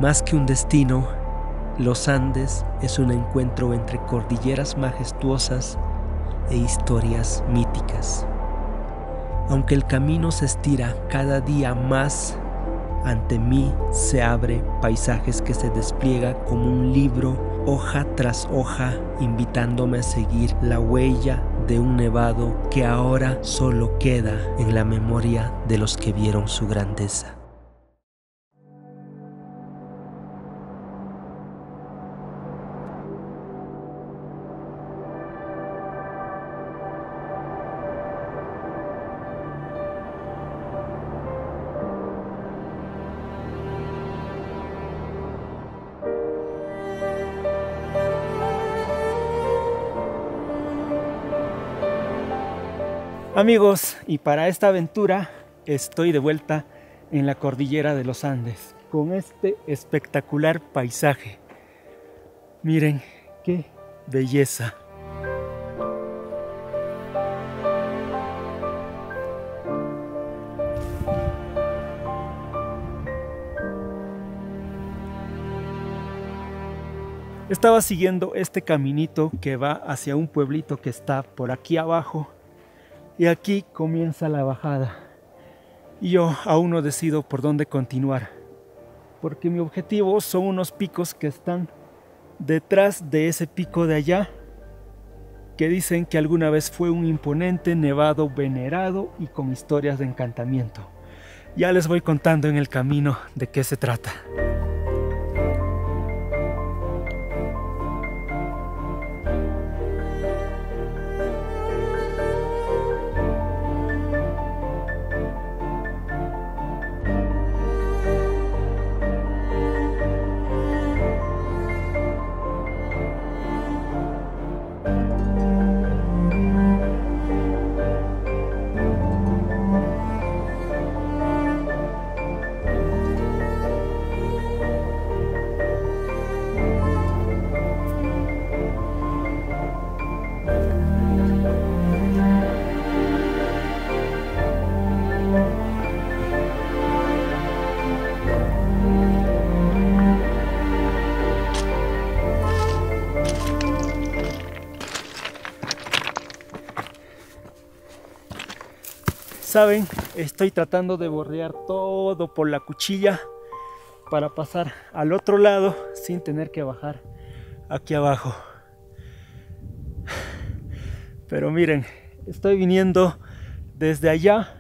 Más que un destino, los Andes es un encuentro entre cordilleras majestuosas e historias míticas. Aunque el camino se estira cada día más, ante mí se abre paisajes que se despliega como un libro, hoja tras hoja, invitándome a seguir la huella de un nevado que ahora solo queda en la memoria de los que vieron su grandeza. Amigos, y para esta aventura estoy de vuelta en la cordillera de los Andes con este espectacular paisaje. Miren qué belleza. Estaba siguiendo este caminito que va hacia un pueblito que está por aquí abajo. Y aquí comienza la bajada. Y yo aún no decido por dónde continuar, porque mi objetivo son unos picos que están detrás de ese pico de allá, que dicen que alguna vez fue un imponente nevado venerado y con historias de encantamiento. Ya les voy contando en el camino de qué se trata. Saben, estoy tratando de bordear todo por la cuchilla para pasar al otro lado sin tener que bajar aquí abajo. Pero miren, estoy viniendo desde allá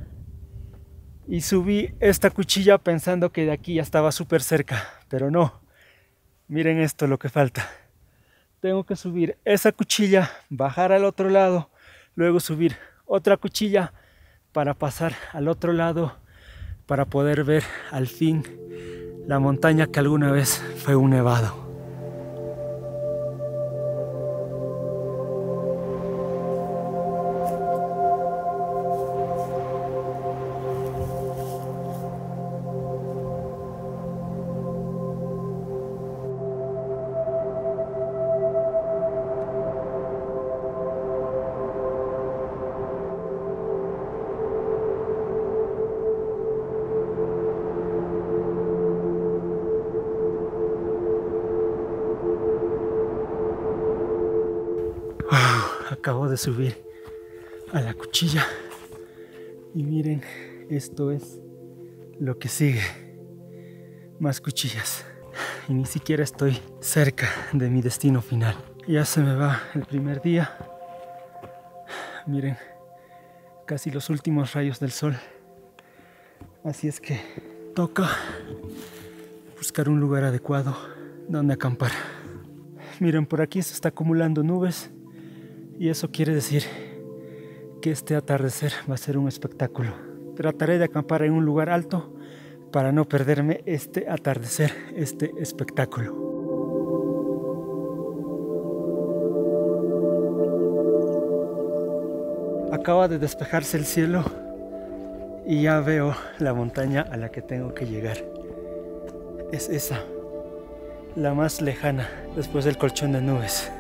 y subí esta cuchilla pensando que de aquí ya estaba súper cerca, pero no. Miren esto lo que falta. Tengo que subir esa cuchilla, bajar al otro lado, luego subir otra cuchilla para pasar al otro lado, para poder ver al fin la montaña que alguna vez fue un nevado. Acabo de subir a la cuchilla y miren, esto es lo que sigue. Más cuchillas y ni siquiera estoy cerca de mi destino final. Ya se me va el primer día. Miren, casi los últimos rayos del sol. Así es que toca buscar un lugar adecuado donde acampar. Miren, por aquí se está acumulando nubes. Y eso quiere decir que este atardecer va a ser un espectáculo. Trataré de acampar en un lugar alto para no perderme este atardecer, este espectáculo. Acaba de despejarse el cielo y ya veo la montaña a la que tengo que llegar. Es esa, la más lejana después del colchón de nubes.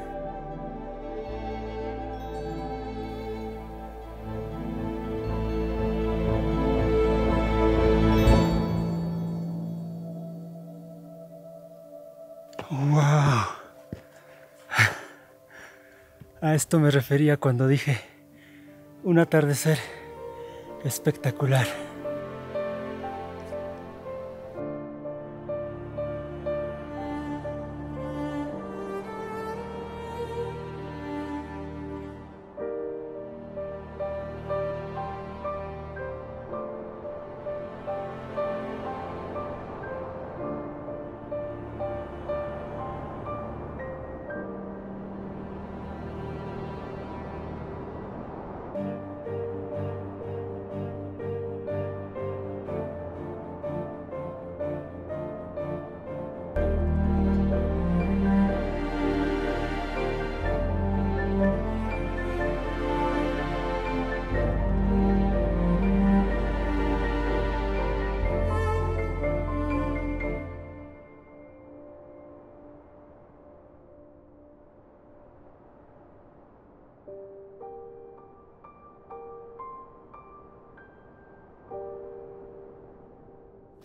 ¡Wow! A esto me refería cuando dije un atardecer espectacular.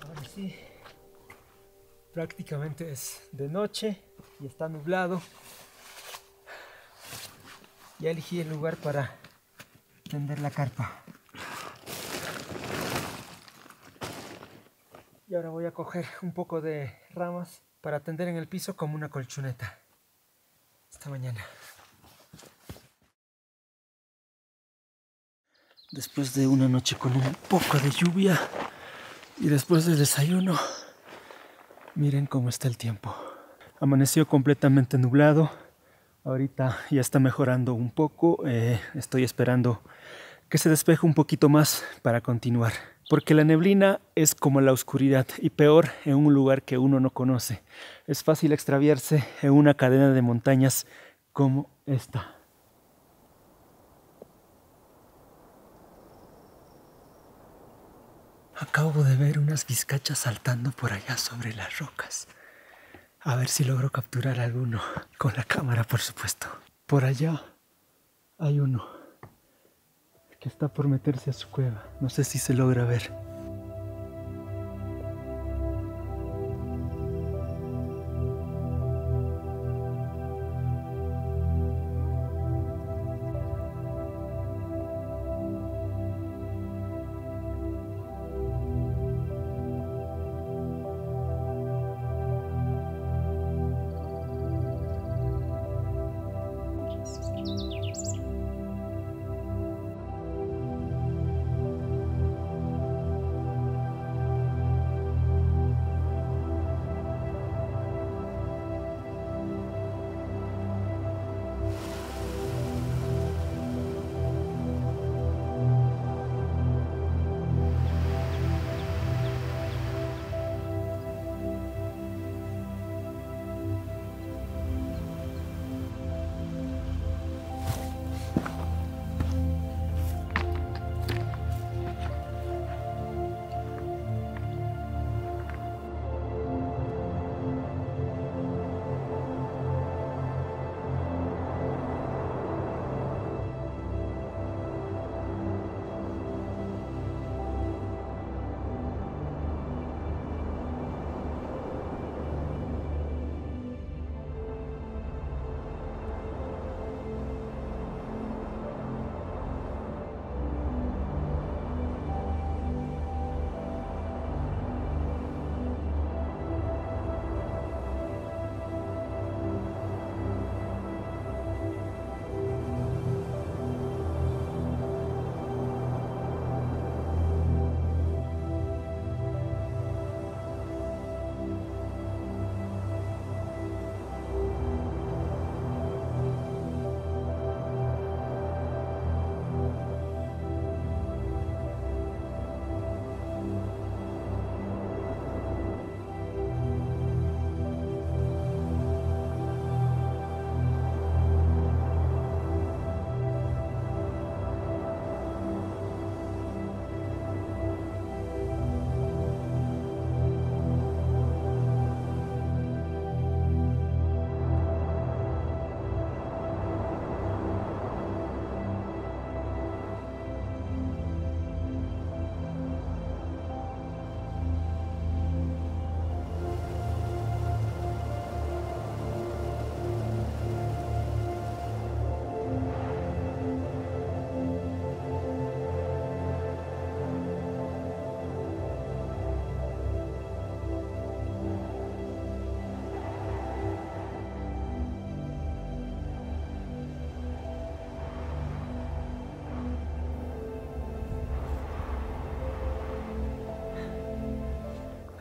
Ahora sí, prácticamente es de noche y está nublado. Ya elegí el lugar para tender la carpa. Y ahora voy a coger un poco de ramas para tender en el piso como una colchoneta. Hasta mañana. Después de una noche con un poco de lluvia y después del desayuno, miren cómo está el tiempo. Amaneció completamente nublado. Ahorita ya está mejorando un poco. Estoy esperando que se despeje un poquito más para continuar. Porque la neblina es como la oscuridad y peor en un lugar que uno no conoce. Es fácil extraviarse en una cadena de montañas como esta. Acabo de ver unas vizcachas saltando por allá sobre las rocas. A ver si logro capturar alguno. Con la cámara, por supuesto. Por allá hay uno que está por meterse a su cueva. No sé si se logra ver.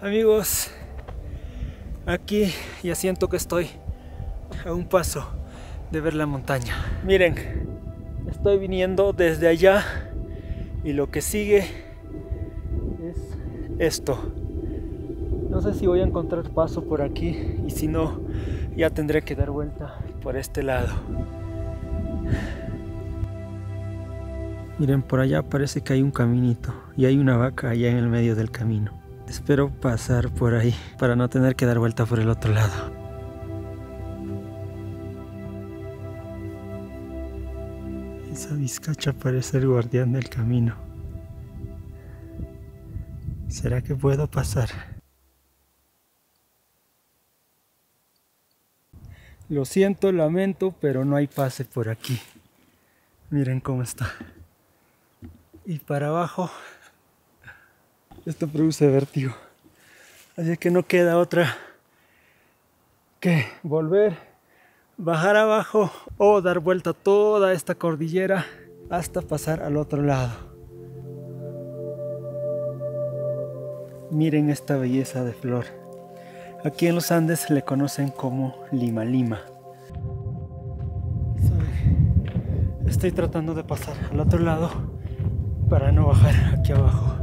Amigos, aquí ya siento que estoy a un paso de ver la montaña. Miren, estoy viniendo desde allá y lo que sigue es esto. No sé si voy a encontrar paso por aquí y si no, ya tendré que dar vuelta por este lado. Miren, por allá parece que hay un caminito y hay una vaca allá en el medio del camino. Espero pasar por ahí para no tener que dar vuelta por el otro lado. Esa vizcacha parece el guardián del camino. ¿Será que puedo pasar? Lo siento, lamento, pero no hay pase por aquí. Miren cómo está. Y para abajo, esto produce vértigo. Así que no queda otra que volver, bajar abajo o dar vuelta toda esta cordillera hasta pasar al otro lado. Miren esta belleza de flor. Aquí en los Andes le conocen como lima lima. Estoy tratando de pasar al otro lado para no bajar aquí abajo.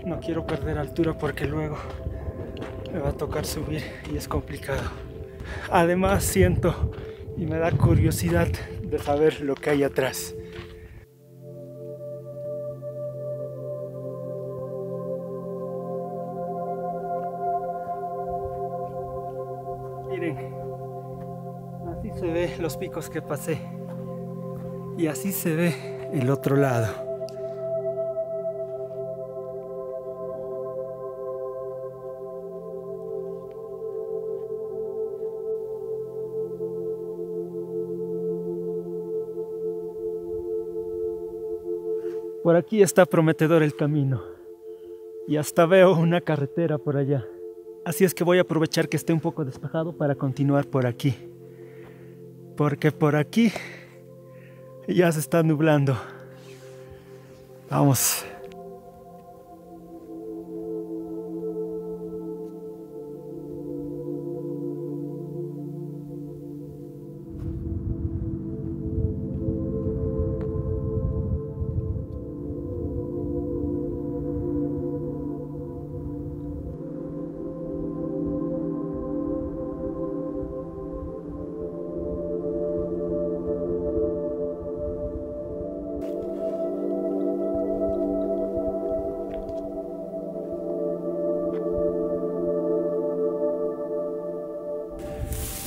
No quiero perder altura porque luego me va a tocar subir y es complicado. Además siento y me da curiosidad de saber lo que hay atrás. Miren, así se ve los picos que pasé y así se ve el otro lado. Por aquí está prometedor el camino y hasta veo una carretera por allá. Así es que voy a aprovechar que esté un poco despejado para continuar por aquí. Porque por aquí ya se está nublando. Vamos.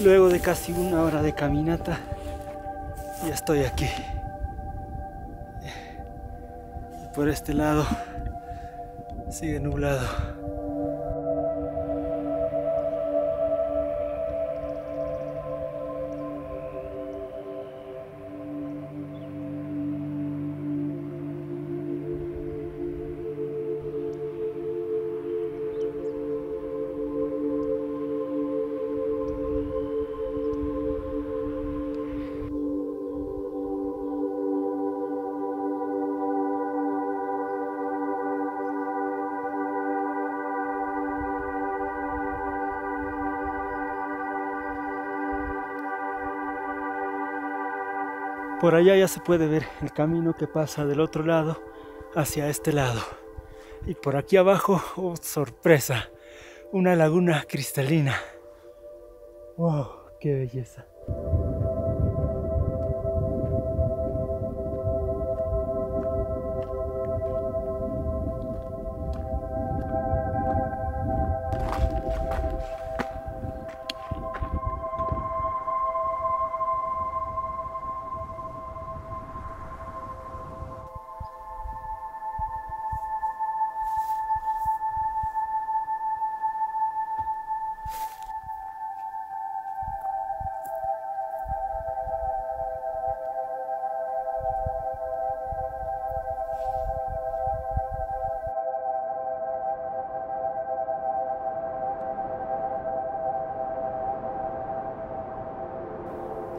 Luego de casi una hora de caminata, ya estoy aquí. Por este lado sigue nublado. Por allá ya se puede ver el camino que pasa del otro lado hacia este lado. Y por aquí abajo, oh sorpresa, una laguna cristalina. ¡Wow! ¡Qué belleza!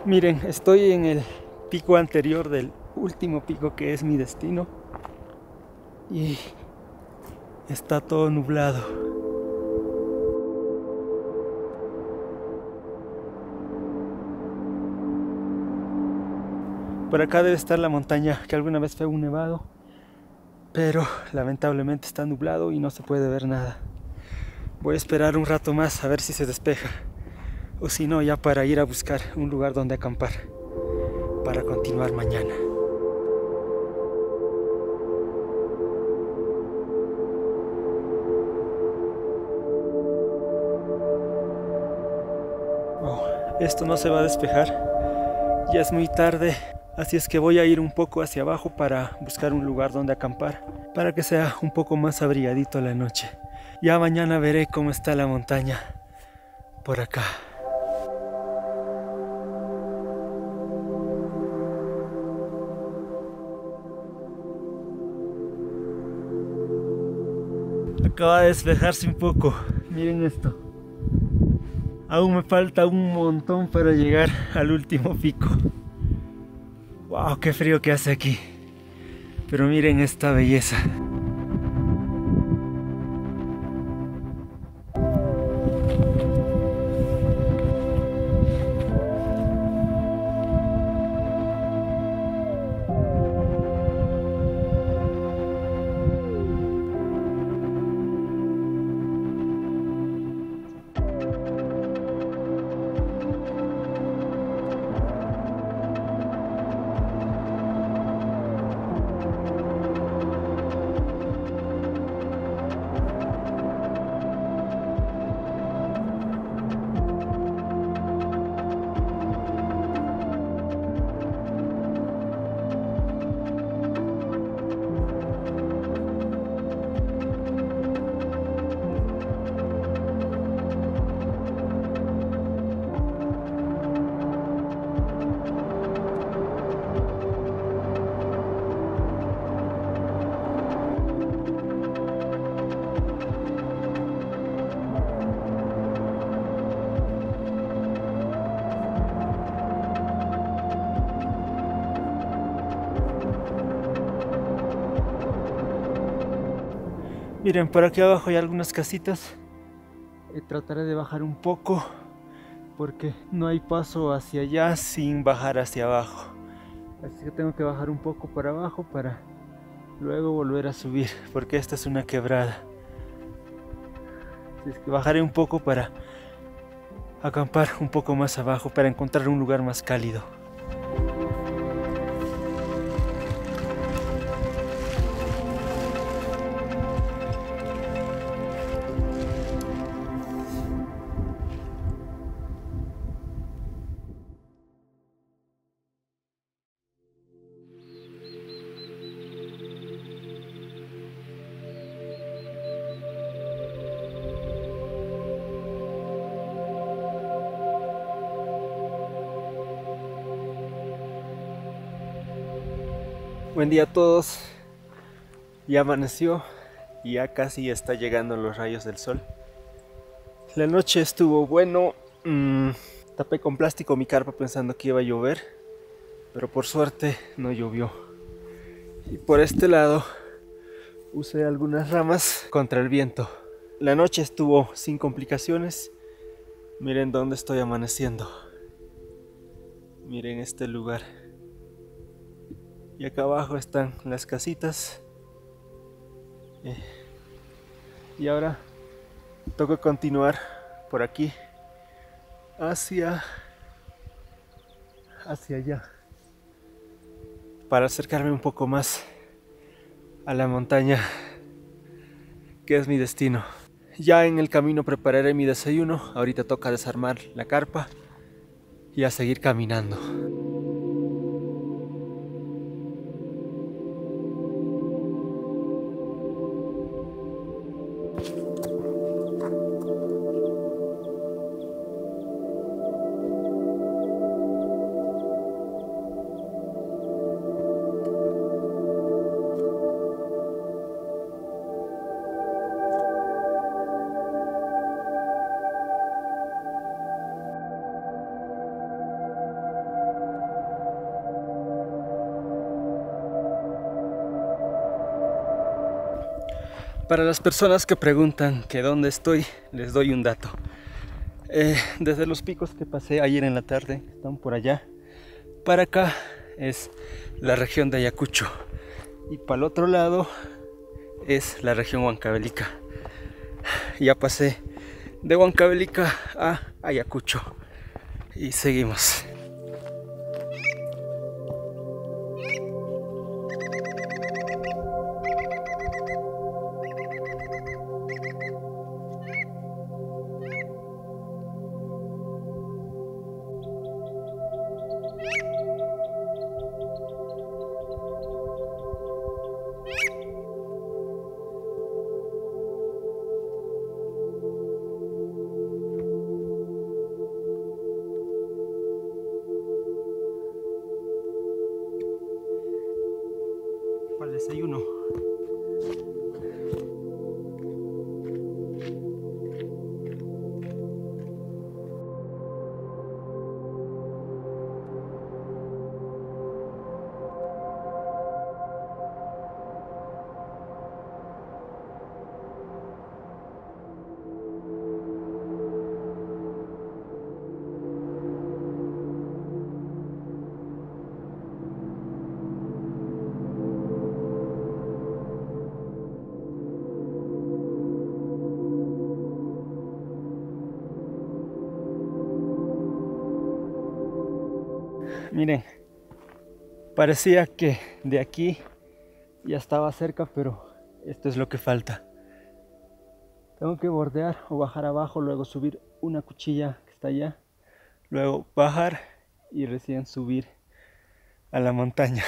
Miren, estoy en el pico anterior del último pico que es mi destino y está todo nublado. Por acá debe estar la montaña que alguna vez fue un nevado, pero lamentablemente está nublado y no se puede ver nada. Voy a esperar un rato más a ver si se despeja, o si no, ya para ir a buscar un lugar donde acampar para continuar mañana. Esto no se va a despejar, ya es muy tarde, así es que voy a ir un poco hacia abajo para buscar un lugar donde acampar, para que sea un poco más abrigadito la noche. Ya mañana veré cómo está la montaña por acá. Acaba de despejarse un poco, miren esto. Aún me falta un montón para llegar al último pico. ¡Wow! ¡Qué frío que hace aquí! Pero miren esta belleza. Miren, por aquí abajo hay algunas casitas. Trataré de bajar un poco porque no hay paso hacia allá sin bajar hacia abajo. Así que tengo que bajar un poco para abajo para luego volver a subir, porque esta es una quebrada. Así es que bajaré un poco para acampar un poco más abajo, para encontrar un lugar más cálido. Buen día a todos, ya amaneció y ya casi está llegando los rayos del sol. La noche estuvo bueno, tapé con plástico mi carpa pensando que iba a llover, pero por suerte no llovió. Y por este lado usé algunas ramas contra el viento. La noche estuvo sin complicaciones. Miren dónde estoy amaneciendo. Miren este lugar. Y acá abajo están las casitas. Y ahora toca continuar por aquí hacia allá para acercarme un poco más a la montaña que es mi destino. Ya en el camino prepararé mi desayuno. Ahorita toca desarmar la carpa y a seguir caminando. Para las personas que preguntan que dónde estoy, les doy un dato. Desde los picos que pasé ayer en la tarde, están por allá, para acá es la región de Ayacucho y para el otro lado es la región Huancavelica. Ya pasé de Huancavelica a Ayacucho y seguimos. Para el desayuno. Miren, parecía que de aquí ya estaba cerca, pero esto es lo que falta. Tengo que bordear o bajar abajo, luego subir una cuchilla que está allá, luego bajar y recién subir a la montaña.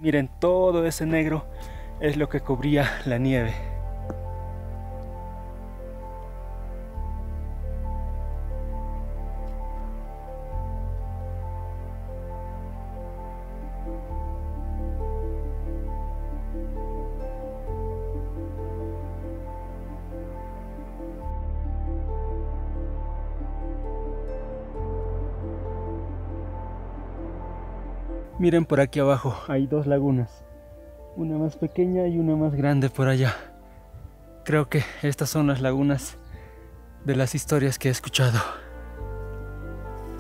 Miren, todo ese negro es lo que cubría la nieve. Miren por aquí abajo, hay dos lagunas, una más pequeña y una más grande por allá. Creo que estas son las lagunas de las historias que he escuchado.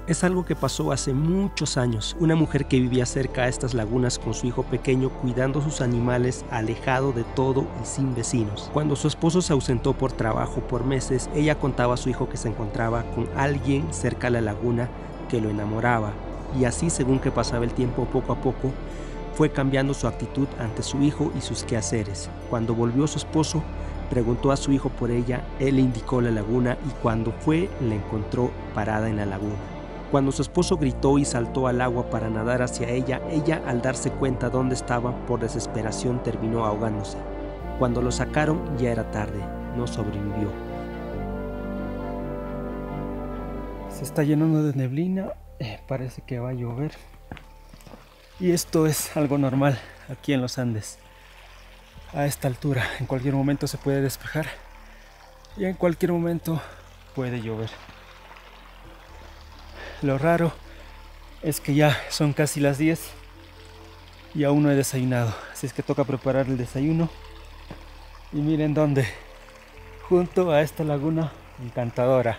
Es algo que pasó hace muchos años. Una mujer que vivía cerca a estas lagunas con su hijo pequeño cuidando sus animales, alejado de todo y sin vecinos. Cuando su esposo se ausentó por trabajo por meses, ella contaba a su hijo que se encontraba con alguien cerca a la laguna que lo enamoraba. Y así, según que pasaba el tiempo, poco a poco, fue cambiando su actitud ante su hijo y sus quehaceres. Cuando volvió su esposo, preguntó a su hijo por ella, él le indicó la laguna y cuando fue, la encontró parada en la laguna. Cuando su esposo gritó y saltó al agua para nadar hacia ella, al darse cuenta dónde estaba, por desesperación terminó ahogándose. Cuando lo sacaron ya era tarde, no sobrevivió. Se está llenando de neblina, parece que va a llover. Y esto es algo normal aquí en los Andes. A esta altura, en cualquier momento se puede despejar y en cualquier momento puede llover. Lo raro es que ya son casi las 10 y aún no he desayunado, así es que toca preparar el desayuno. Y miren dónde, junto a esta laguna encantadora.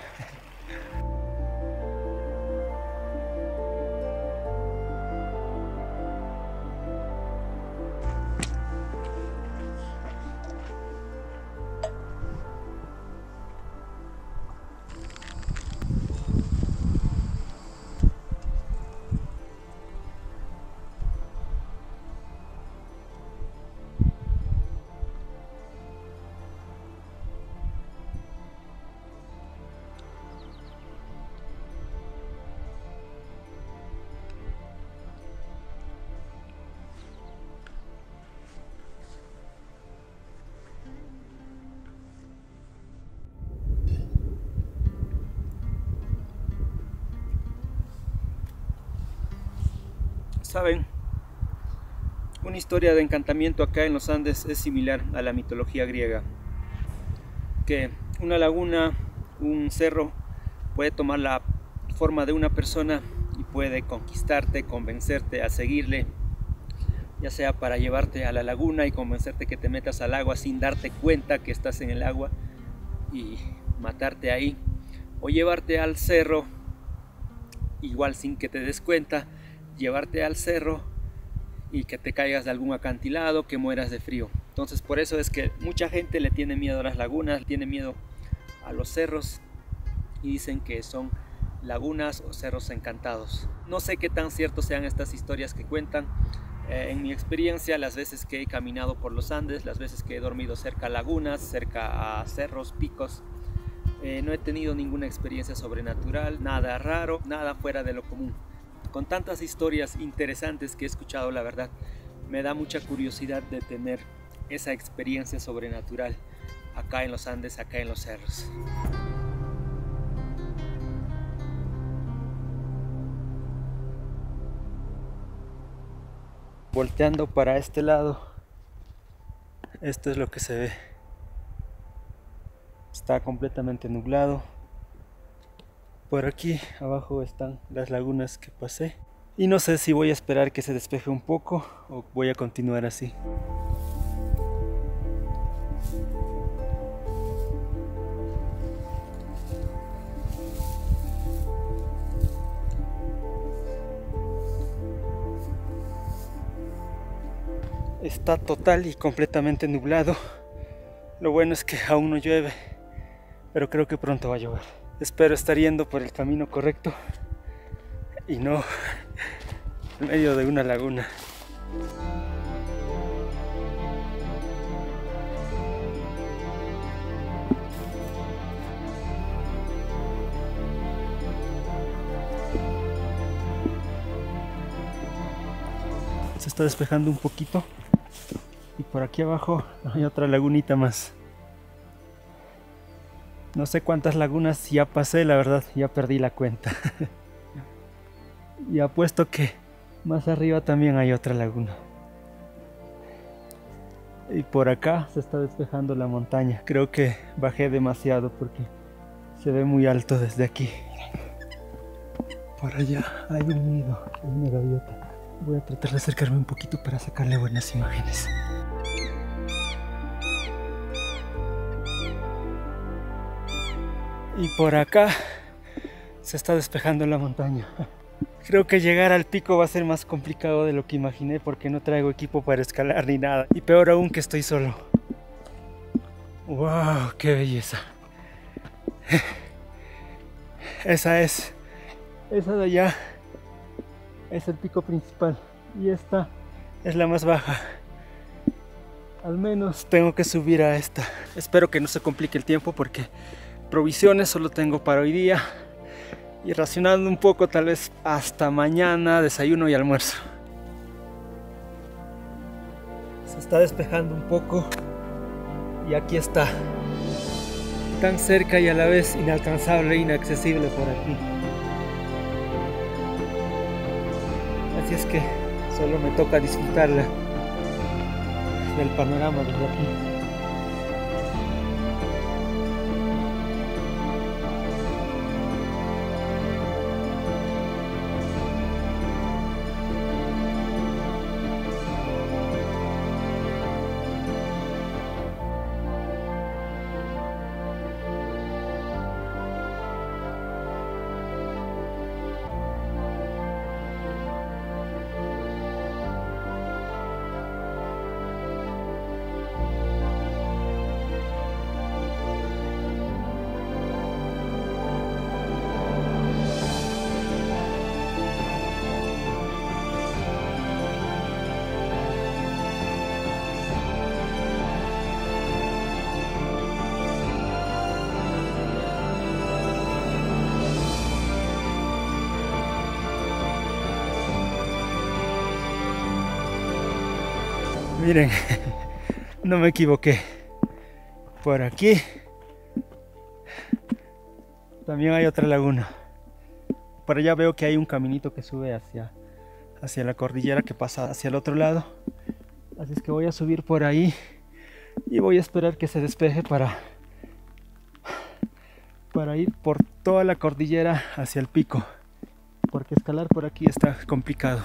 Saben, una historia de encantamiento acá en los Andes es similar a la mitología griega, que una laguna, un cerro puede tomar la forma de una persona y puede conquistarte, convencerte a seguirle, ya sea para llevarte a la laguna y convencerte que te metas al agua sin darte cuenta que estás en el agua y matarte ahí, o llevarte al cerro igual sin que te des cuenta, llevarte al cerro y que te caigas de algún acantilado, que mueras de frío. Entonces por eso es que mucha gente le tiene miedo a las lagunas, tiene miedo a los cerros y dicen que son lagunas o cerros encantados. No sé qué tan ciertos sean estas historias que cuentan. En mi experiencia, las veces que he caminado por los Andes, las veces que he dormido cerca a lagunas, cerca a cerros, picos, no he tenido ninguna experiencia sobrenatural, nada raro, nada fuera de lo común. Con tantas historias interesantes que he escuchado, la verdad, me da mucha curiosidad de tener esa experiencia sobrenatural acá en los Andes, acá en los cerros. Volteando para este lado, esto es lo que se ve. Está completamente nublado. Por aquí abajo están las lagunas que pasé. Y no sé si voy a esperar que se despeje un poco o voy a continuar así. Está total y completamente nublado. Lo bueno es que aún no llueve, pero creo que pronto va a llover. Espero estar yendo por el camino correcto y no en medio de una laguna. Se está despejando un poquito y por aquí abajo hay otra lagunita más. No sé cuántas lagunas ya pasé, la verdad, ya perdí la cuenta. Y apuesto que más arriba también hay otra laguna. Y por acá se está despejando la montaña. Creo que bajé demasiado porque se ve muy alto desde aquí. Por allá hay un nido, hay una gaviota. Voy a tratar de acercarme un poquito para sacarle buenas imágenes. Y por acá se está despejando la montaña. Creo que llegar al pico va a ser más complicado de lo que imaginé porque no traigo equipo para escalar ni nada. Y peor aún que estoy solo. ¡Wow! ¡Qué belleza! Esa de allá es el pico principal y esta es la más baja. Al menos tengo que subir a esta. Espero que no se complique el tiempo porque provisiones solo tengo para hoy día y racionando un poco, tal vez hasta mañana, desayuno y almuerzo. Se está despejando un poco y aquí está, tan cerca y a la vez inalcanzable e inaccesible por aquí. Así es que solo me toca disfrutarla del panorama desde aquí. Miren, no me equivoqué. Por aquí también hay otra laguna. Por allá veo que hay un caminito que sube hacia la cordillera que pasa hacia el otro lado. Así es que voy a subir por ahí y voy a esperar que se despeje para ir por toda la cordillera hacia el pico, porque escalar por aquí está complicado.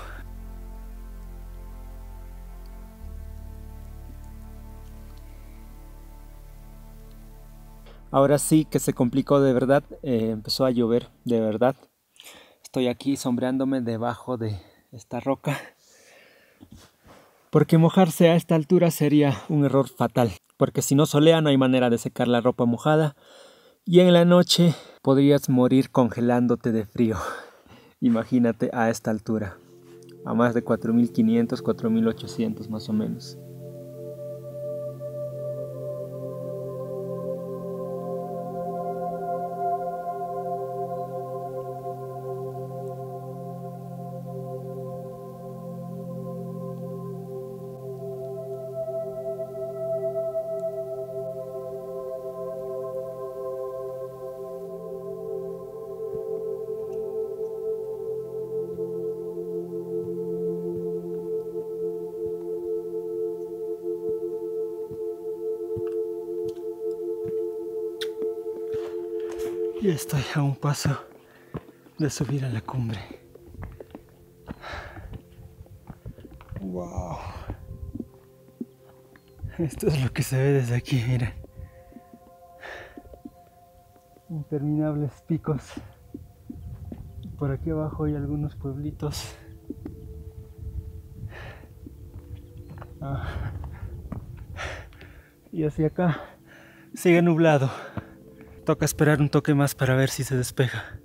Ahora sí que se complicó de verdad, empezó a llover de verdad. Estoy aquí sombreándome debajo de esta roca, porque mojarse a esta altura sería un error fatal, porque si no solea no hay manera de secar la ropa mojada y en la noche podrías morir congelándote de frío. Imagínate a esta altura, a más de 4500, 4800 más o menos. Y estoy a un paso de subir a la cumbre. ¡Wow! Esto es lo que se ve desde aquí, miren. Interminables picos. Por aquí abajo hay algunos pueblitos. Y hacia acá sigue nublado. Toca esperar un toque más para ver si se despeja.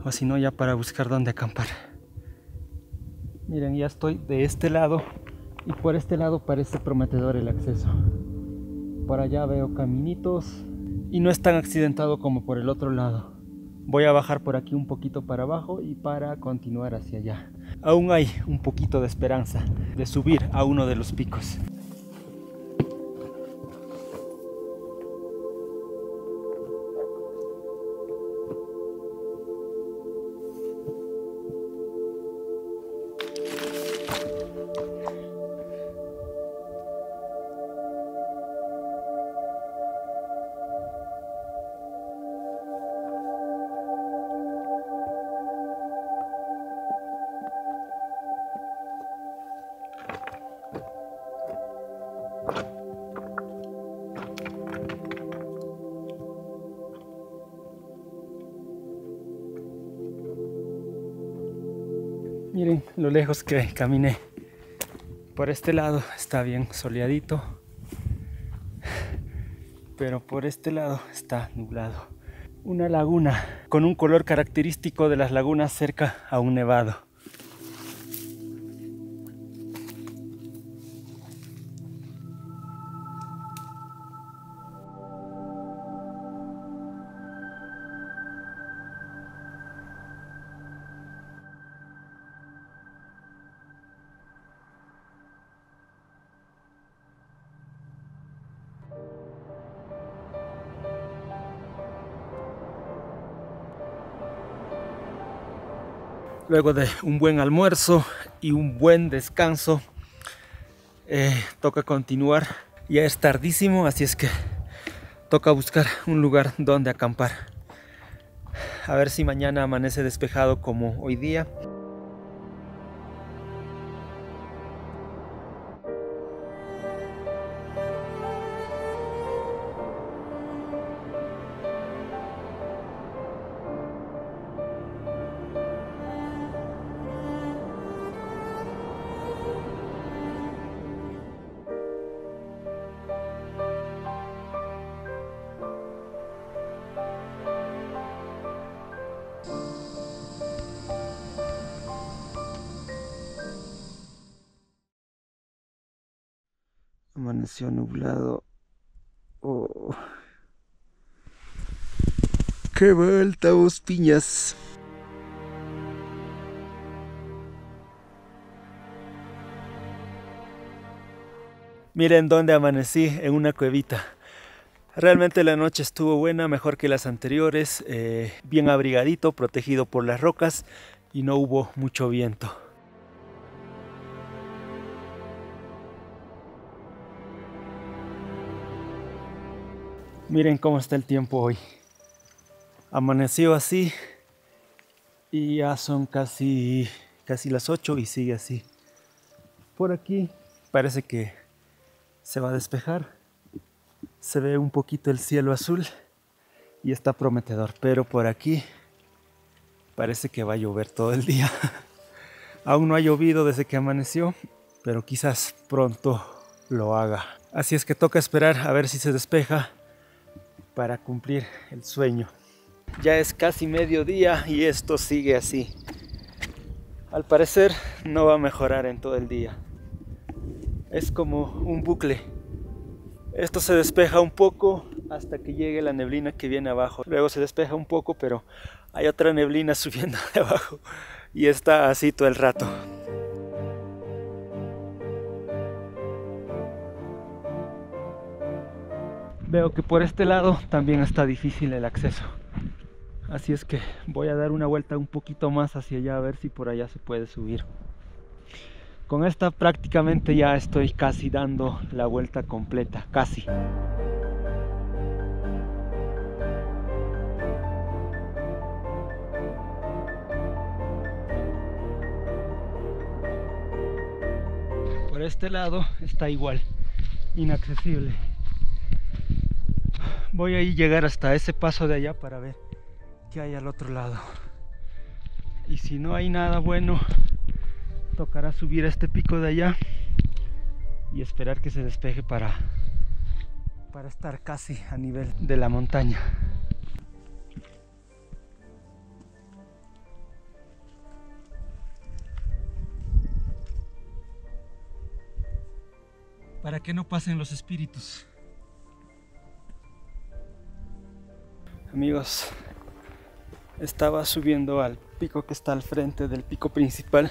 O si no, ya para buscar dónde acampar. Miren, ya estoy de este lado. Y por este lado parece prometedor el acceso. Por allá veo caminitos. Y no es tan accidentado como por el otro lado. Voy a bajar por aquí un poquito para abajo y para continuar hacia allá. Aún hay un poquito de esperanza de subir a uno de los picos. Miren lo lejos que caminé. Por este lado está bien soleadito, pero por este lado está nublado. Una laguna con un color característico de las lagunas cerca a un nevado. Luego de un buen almuerzo y un buen descanso, toca continuar. Ya es tardísimo, así es que toca buscar un lugar donde acampar. A ver si mañana amanece despejado como hoy día. Amaneció nublado. Oh. ¡Qué vuelta, vos piñas! Miren dónde amanecí, en una cuevita. Realmente la noche estuvo buena, mejor que las anteriores. Bien abrigadito, protegido por las rocas y no hubo mucho viento. Miren cómo está el tiempo hoy. Amaneció así y ya son casi las 8 y sigue así. Por aquí parece que se va a despejar. Se ve un poquito el cielo azul y está prometedor, pero por aquí parece que va a llover todo el día. Aún no ha llovido desde que amaneció, pero quizás pronto lo haga. Así es que toca esperar a ver si se despeja para cumplir el sueño. Ya es casi mediodía y esto sigue así. Al parecer no va a mejorar en todo el día. Es como un bucle. Esto se despeja un poco hasta que llegue la neblina que viene abajo. Luego se despeja un poco, pero hay otra neblina subiendo de abajo. Y está así todo el rato. Veo que por este lado también está difícil el acceso. Así es que voy a dar una vuelta un poquito más hacia allá a ver si por allá se puede subir. Con esta prácticamente ya estoy casi dando la vuelta completa, casi. Por este lado está igual, inaccesible. Voy a llegar hasta ese paso de allá para ver qué hay al otro lado. Y si no hay nada bueno, tocará subir a este pico de allá y esperar que se despeje para estar casi a nivel de la montaña. Para que no pasen los espíritus. Amigos, estaba subiendo al pico que está al frente del pico principal.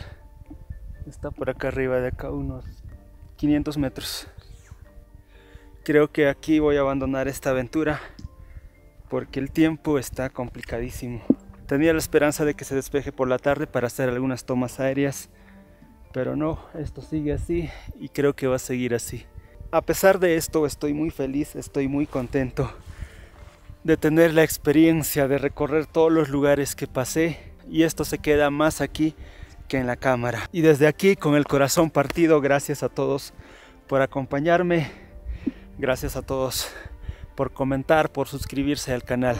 Está por acá arriba, de acá unos 500 metros. Creo que aquí voy a abandonar esta aventura porque el tiempo está complicadísimo. Tenía la esperanza de que se despeje por la tarde para hacer algunas tomas aéreas, pero no, esto sigue así y creo que va a seguir así. A pesar de esto, estoy muy feliz, estoy muy contento de tener la experiencia de recorrer todos los lugares que pasé, y esto se queda más aquí que en la cámara. Y desde aquí, con el corazón partido, gracias a todos por acompañarme, gracias a todos por comentar, por suscribirse al canal.